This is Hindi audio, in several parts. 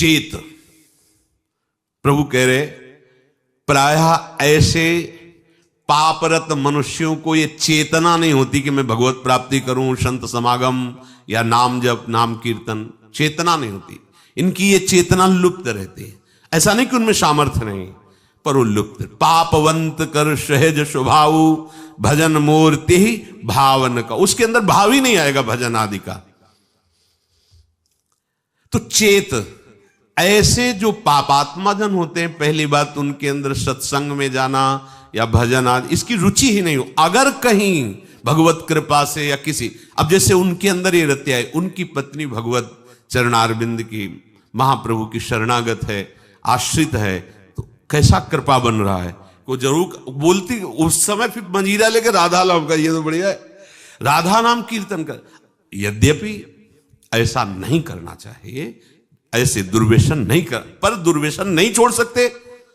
चेत, प्रभु कह रहे प्रायः ऐसे पापरत मनुष्यों को ये चेतना नहीं होती कि मैं भगवत प्राप्ति करूं, संत समागम या नाम जप, नाम कीर्तन, चेतना नहीं होती इनकी। ये चेतना लुप्त रहती है। ऐसा नहीं कि उनमें सामर्थ्य नहीं, पर वो लुप्त। पापवंत कर सहज स्वभाव, भजन मूर्ति ही भावन का, उसके अंदर भाव ही नहीं आएगा भजन आदि का। तो चेत, ऐसे जो पापात्मा जन होते हैं, पहली बात उनके अंदर सत्संग में जाना या भजन आदि इसकी रुचि ही नहीं हो। अगर कहीं भगवत कृपा से या किसी, अब जैसे उनके अंदर ये रत्या है, उनकी पत्नी भगवत चरणारविंद की, महाप्रभु की शरणागत है, आश्रित है, तो कैसा कृपा बन रहा है। वो जरूर बोलती उस समय, फिर मंजीरा लेकर राधा नाम का, ये तो बढ़िया है, राधा नाम कीर्तन कर। यद्यपि ऐसा नहीं करना चाहिए, ऐसे दुर्व्यसन नहीं कर, पर दुर्व्यसन नहीं छोड़ सकते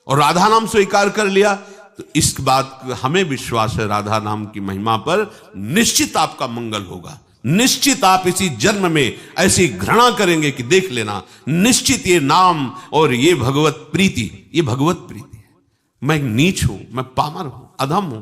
और राधा नाम स्वीकार कर लिया तो इस बात हमें विश्वास है, राधा नाम की महिमा पर निश्चित आपका मंगल होगा। निश्चित आप इसी जन्म में ऐसी घृणा करेंगे कि देख लेना, निश्चित ये नाम और ये भगवत प्रीति, ये भगवत प्रीति है। मैं नीच हूं, मैं पामर हूं, अधम हूं,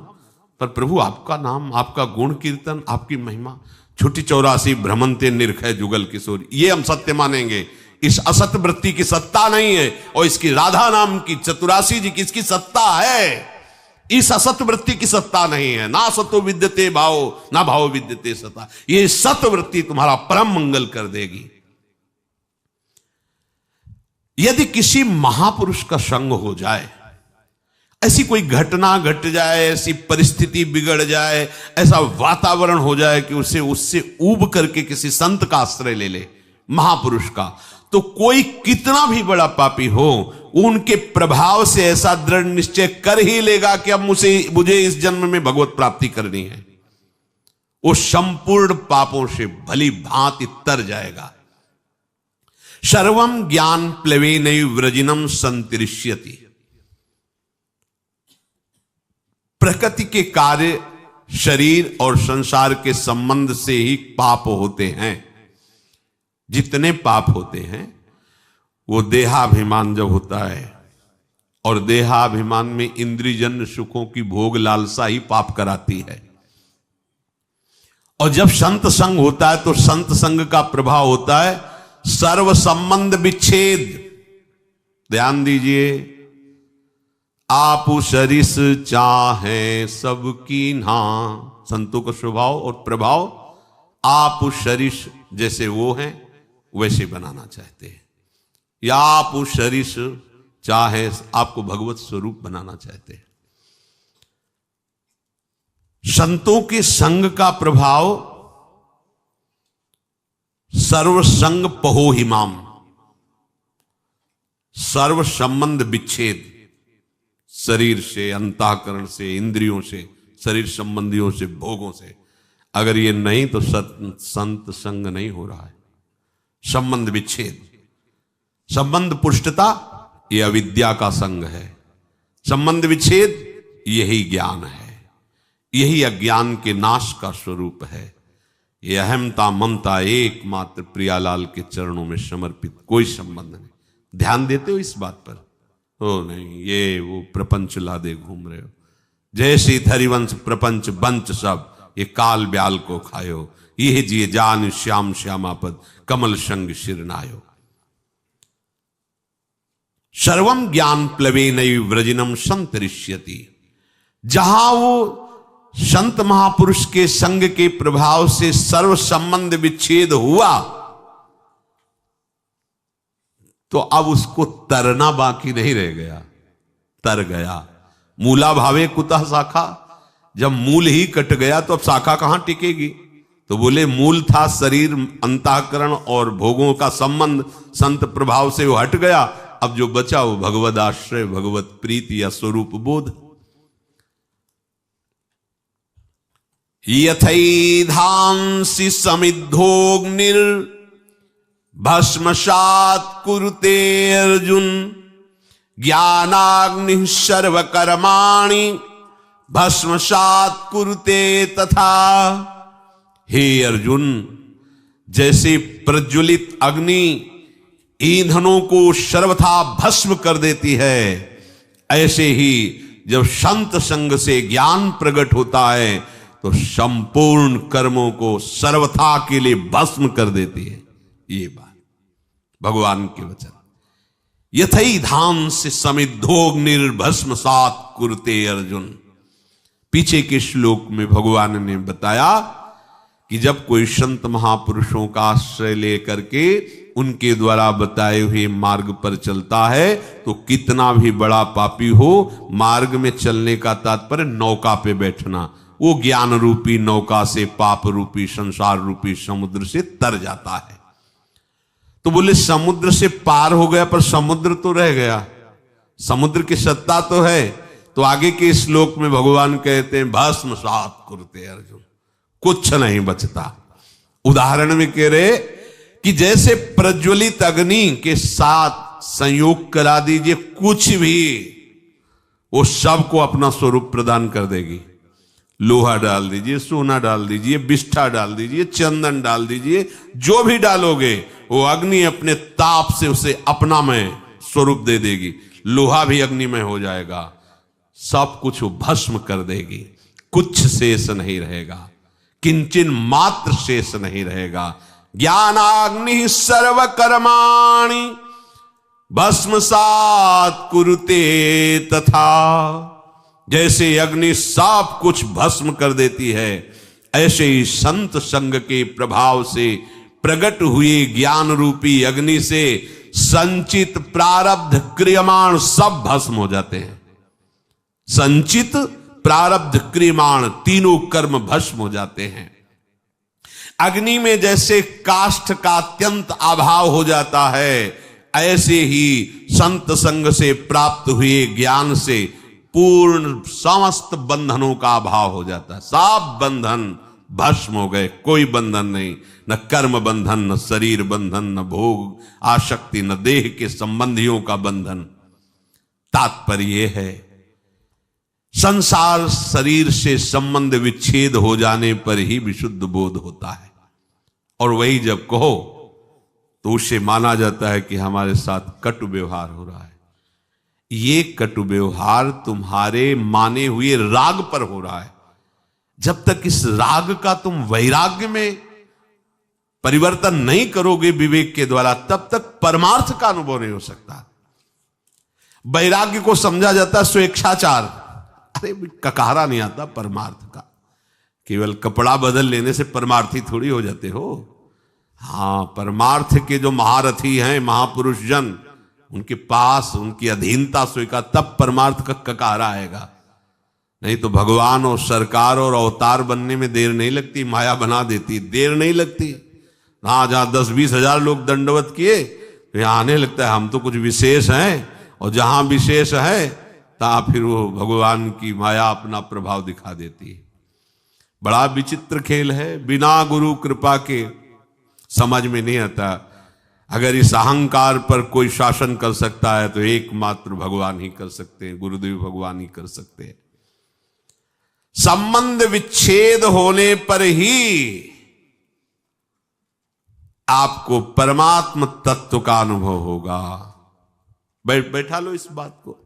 पर प्रभु आपका नाम, आपका गुण कीर्तन, आपकी महिमा, छुट्टी 84 भ्रमंते निरखय जुगल किशोर, ये हम सत्य मानेंगे। इस असत वृत्ति की सत्ता नहीं है, और इसकी राधा नाम की, चतुरासी जी की इसकी सत्ता है। इस असत वृत्ति की सत्ता नहीं है। ना सतो विद्यते भाव, ना भाव विद्यते सता। ये सत वृत्ति तुम्हारा परम मंगल कर देगी। यदि किसी महापुरुष का संग हो जाए, ऐसी कोई घटना घट जाए, ऐसी परिस्थिति बिगड़ जाए, ऐसा वातावरण हो जाए कि उससे ऊब करके किसी संत का आश्रय ले ले, महापुरुष का, तो कोई कितना भी बड़ा पापी हो, उनके प्रभाव से ऐसा दृढ़ निश्चय कर ही लेगा कि अब मुझे इस जन्म में भगवत प्राप्ति करनी है। वो संपूर्ण पापों से भली भांति तर जाएगा। सर्वम ज्ञान प्लवेनैव व्रजिनम संतरिष्यति। प्रकृति के कार्य शरीर और संसार के संबंध से ही पाप होते हैं। जितने पाप होते हैं वो देहाभिमान जब होता है, और देहाभिमान में इंद्रियजन्य सुखों की भोग लालसा ही पाप कराती है। और जब संत संग होता है तो संत संग का प्रभाव होता है सर्व संबंध विच्छेद। ध्यान दीजिए, आपु सरिस चाहे सबकी ना, संतों का स्वभाव और प्रभाव आपु सरिस जैसे वो हैं वैसे बनाना चाहते हैं, या आप उस शरीर चाहे आपको भगवत स्वरूप बनाना चाहते हैं। संतों के संग का प्रभाव सर्व संग पहो हिमाम, सर्व संबंध विच्छेद, शरीर से, अंतःकरण से, इंद्रियों से, शरीर संबंधियों से, भोगों से। अगर ये नहीं तो संत संग नहीं हो रहा है। संबंध विच्छेद, संबंध पुष्टता, यह अविद्या का संग है। संबंध विच्छेद यही ज्ञान है, यही अज्ञान के नाश का स्वरूप है। यह अहमता ममता एकमात्र प्रियालाल के चरणों में समर्पित, कोई संबंध नहीं। ध्यान देते हो इस बात पर? हो नहीं, ये वो प्रपंच लादे घूम रहे हो। जैसे हरिवंश प्रपंच बंच सब, ये काल ब्याल को खायो, ये जिए जान श्याम श्यामापद, कमल संग शिरनायो। सर्वम ज्ञान प्लवेनैव व्रजिनम संतरिष्यति। जहां वो संत महापुरुष के संग के प्रभाव से सर्व संबंध विच्छेद हुआ, तो अब उसको तरना बाकी नहीं रह गया, तर गया। मूला भावे कुतः शाखा, जब मूल ही कट गया तो अब शाखा कहां टिकेगी? तो बोले मूल था शरीर, अंतःकरण और भोगों का संबंध, संत प्रभाव से वो हट गया। अब जो बचा वो भगवद आश्रय, भगवत प्रीति या स्वरूप बोध। यथैधांसि समिद्धोग्निर भस्मसात् कुरुते अर्जुन, ज्ञानाग्निः सर्वकर्माणि भस्मसात् कुरुते तथा। हे अर्जुन, जैसे प्रज्वलित अग्नि ईंधनों को सर्वथा भस्म कर देती है, ऐसे ही जब संत संग से ज्ञान प्रकट होता है तो संपूर्ण कर्मों को सर्वथा के लिए भस्म कर देती है। ये बात भगवान के वचन। यथई धाम से समिद्धोग्निर्भस्म सात कुरते अर्जुन। पीछे के श्लोक में भगवान ने बताया कि जब कोई संत महापुरुषों का आश्रय लेकर के उनके द्वारा बताए हुए मार्ग पर चलता है तो कितना भी बड़ा पापी हो, मार्ग में चलने का तात्पर्य नौका पे बैठना, वो ज्ञान रूपी नौका से पाप रूपी संसार रूपी समुद्र से तर जाता है। तो बोले समुद्र से पार हो गया पर समुद्र तो रह गया, समुद्र की सत्ता तो है। तो आगे के श्लोक में भगवान कहते हैं भस्म सात कुरते अर्जुन, कुछ नहीं बचता। उदाहरण में कह रहे कि जैसे प्रज्वलित अग्नि के साथ संयोग करा दीजिए, कुछ भी वो सबको अपना स्वरूप प्रदान कर देगी। लोहा डाल दीजिए, सोना डाल दीजिए, बिष्ठा डाल दीजिए, चंदन डाल दीजिए, जो भी डालोगे वो अग्नि अपने ताप से उसे अपना में स्वरूप दे देगी। लोहा भी अग्निमय हो जाएगा, सब कुछ वो भस्म कर देगी, कुछ शेष नहीं रहेगा, किंचन मात्र शेष नहीं रहेगा। ज्ञानाग्नि सर्व कर्माणि भस्मसात् कुरुते तथा। जैसे अग्नि सब कुछ भस्म कर देती है, ऐसे ही संत संग के प्रभाव से प्रकट हुए ज्ञान रूपी अग्नि से संचित प्रारब्ध क्रियमाण सब भस्म हो जाते हैं। संचित प्रारब्ध क्रियमाण तीनों कर्म भस्म हो जाते हैं। अग्नि में जैसे काष्ठ का अत्यंत अभाव हो जाता है, ऐसे ही संत संग से प्राप्त हुए ज्ञान से पूर्ण समस्त बंधनों का अभाव हो जाता है। सब बंधन भस्म हो गए, कोई बंधन नहीं, न कर्म बंधन, न शरीर बंधन, न भोग आसक्ति, न देह के संबंधियों का बंधन। तात्पर्य है संसार शरीर से संबंध विच्छेद हो जाने पर ही विशुद्ध बोध होता है, और वही जब कहो तो उसे माना जाता है कि हमारे साथ कटु व्यवहार हो रहा है। ये कटु व्यवहार तुम्हारे माने हुए राग पर हो रहा है। जब तक इस राग का तुम वैराग्य में परिवर्तन नहीं करोगे विवेक के द्वारा, तब तक परमार्थ का अनुभव नहीं हो सकता। वैराग्य को समझा जाता है स्वेच्छाचार। अरे ककारा नहीं आता परमार्थ का, केवल कपड़ा बदल लेने से परमार्थी थोड़ी हो जाते हो। हाँ, परमार्थ के जो महारथी हैं महापुरुष जन, उनके पास उनकी अधीनता स्वीकार, तब परमार्थ का ककारा आएगा। नहीं तो भगवान और सरकार और अवतार बनने में देर नहीं लगती, माया बना देती, देर नहीं लगती। हाँ, जहां 10-20 हजार लोग दंडवत किए तो यहां आने लगता है हम तो कुछ विशेष हैं, और जहां विशेष है तहां फिर वो भगवान की माया अपना प्रभाव दिखा देती है। बड़ा विचित्र खेल है, बिना गुरु कृपा के समझ में नहीं आता। अगर इस अहंकार पर कोई शासन कर सकता है तो एकमात्र भगवान ही कर सकते हैं, गुरुदेव भगवान ही कर सकते हैं। संबंध विच्छेद होने पर ही आपको परमात्म तत्व का अनुभव होगा। बैठा लो इस बात को।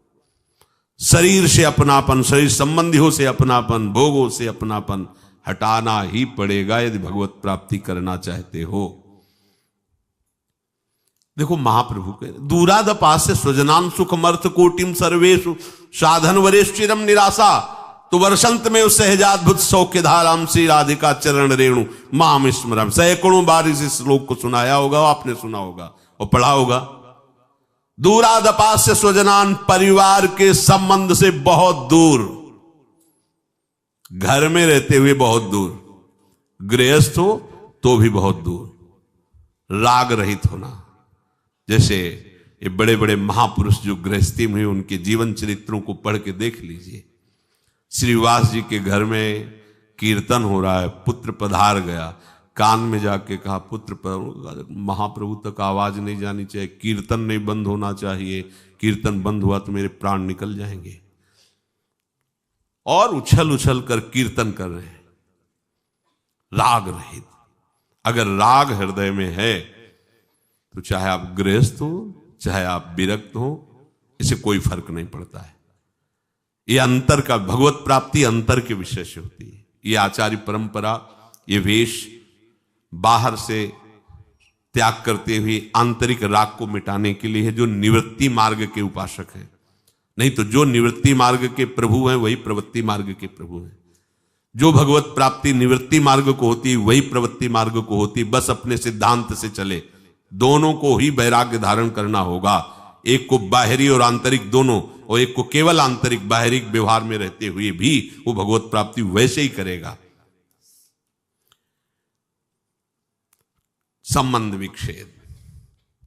शरीर से अपनापन, शरीर संबंधियों से अपनापन, भोगों से अपनापन हटाना ही पड़ेगा यदि भगवत प्राप्ति करना चाहते हो। देखो महाप्रभु के दूरादपास्य स्वजनान सुखमर्थ कोटिम सर्वेषु साधन वरेश्चिरम निराशा तो वर्षंत में उस सहजाद्भुत सौख्य धाराम श्री राधिका चरण रेणु माम स्मरम। सैकड़ों बार इस श्लोक को सुनाया होगा, आपने सुना होगा और पढ़ा होगा। दूरादपास्य स्वजनान, परिवार के संबंध से बहुत दूर, घर में रहते हुए बहुत दूर, गृहस्थ हो तो भी बहुत दूर। राग रहित होना, जैसे ये बड़े बड़े महापुरुष जो गृहस्थी में, उनके जीवन चरित्रों को पढ़ के देख लीजिए। श्रीवास जी के घर में कीर्तन हो रहा है, पुत्र पधार गया, कान में जाके कहा पुत्र महाप्रभु तक आवाज नहीं जानी चाहिए, कीर्तन नहीं बंद होना चाहिए, कीर्तन बंद हुआ तो मेरे प्राण निकल जाएंगे। और उछल उछल कर कीर्तन कर रहे हैं, राग रहित। अगर राग हृदय में है तो चाहे आप गृहस्थ हो, चाहे आप विरक्त हो, इसे कोई फर्क नहीं पड़ता है। ये अंतर का, भगवत प्राप्ति अंतर के विषय से होती है। ये आचार्य परंपरा, ये वेश बाहर से त्याग करते हुए आंतरिक राग को मिटाने के लिए है, जो निवृत्ति मार्ग के उपासक हैं। नहीं तो जो निवृत्ति मार्ग के प्रभु हैं वही प्रवृत्ति मार्ग के प्रभु हैं। जो भगवत प्राप्ति निवृत्ति मार्ग को होती वही प्रवृत्ति मार्ग को होती। बस अपने सिद्धांत से चले, दोनों को ही वैराग्य धारण करना होगा। एक को बाहरी और आंतरिक दोनों, और एक को केवल आंतरिक बाहरी व्यवहार में रहते हुए भी वो भगवत प्राप्ति वैसे ही करेगा। संबंध विच्छेद,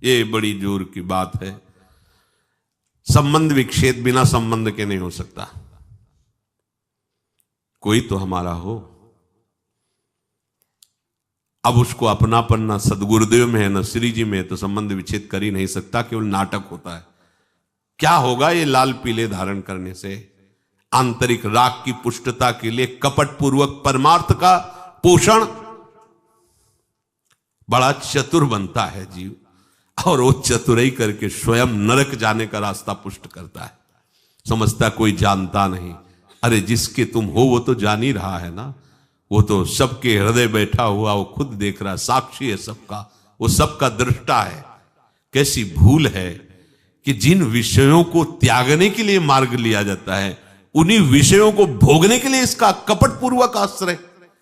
ये बड़ी जोर की बात है। संबंध विच्छेद बिना संबंध के नहीं हो सकता। कोई तो हमारा हो, अब उसको अपनापन ना सदगुरुदेव में है ना श्री जी में है, तो संबंध विच्छेद कर ही नहीं सकता, केवल नाटक होता है। क्या होगा ये लाल पीले धारण करने से? आंतरिक राग की पुष्टता के लिए कपट पूर्वक परमार्थ का पोषण, बड़ा चतुर बनता है जीव, और वो चतुराई करके स्वयं नरक जाने का रास्ता पुष्ट करता है। समझता कोई जानता नहीं। अरे जिसके तुम हो वो तो जान ही रहा है ना, वो तो सबके हृदय बैठा हुआ, वो खुद देख रहा है, साक्षी है सबका, वो सबका दृष्टा है। कैसी भूल है कि जिन विषयों को त्यागने के लिए मार्ग लिया जाता है, उन्हीं विषयों को भोगने के लिए इसका कपटपूर्वक आश्रय।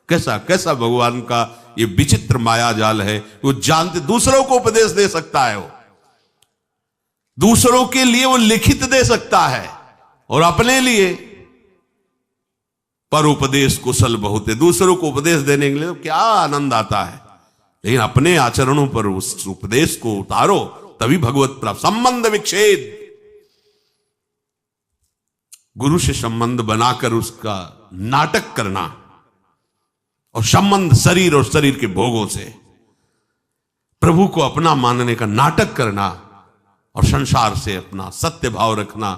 कैसा कैसा भगवान का ये विचित्र माया जाल है। वो जानते, दूसरों को उपदेश दे सकता है, वो दूसरों के लिए वो लिखित दे सकता है, और अपने लिए पर उपदेश कुशल बहुत है। दूसरों को उपदेश देने के लिए तो क्या आनंद आता है, लेकिन अपने आचरणों पर उस उपदेश को उतारो, तभी भगवत प्राप्त। संबंध विच्छेद, गुरु से संबंध बनाकर उसका नाटक करना, और संबंध शरीर और शरीर के भोगों से प्रभु को अपना मानने का नाटक करना, और संसार से अपना सत्य भाव रखना,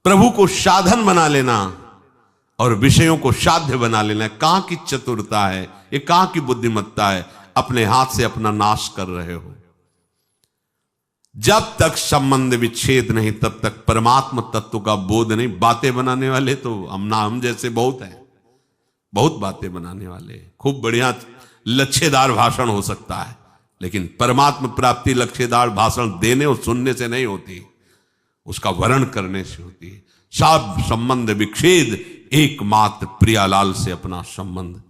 प्रभु को साधन बना लेना और विषयों को साध्य बना लेना। कहां की चतुरता है ये, कहां की बुद्धिमत्ता है? अपने हाथ से अपना नाश कर रहे हो। जब तक संबंध विच्छेद नहीं, तब तक परमात्म तत्व का बोध नहीं। बातें बनाने वाले तो हम जैसे बहुत हैं, बहुत बातें बनाने वाले, खूब बढ़िया लच्छेदार भाषण हो सकता है, लेकिन परमात्म प्राप्ति लच्छेदार भाषण देने और सुनने से नहीं होती, उसका वर्ण करने से होती है। सब संबंध विच्छेद, एकमात्र प्रियालाल से अपना संबंध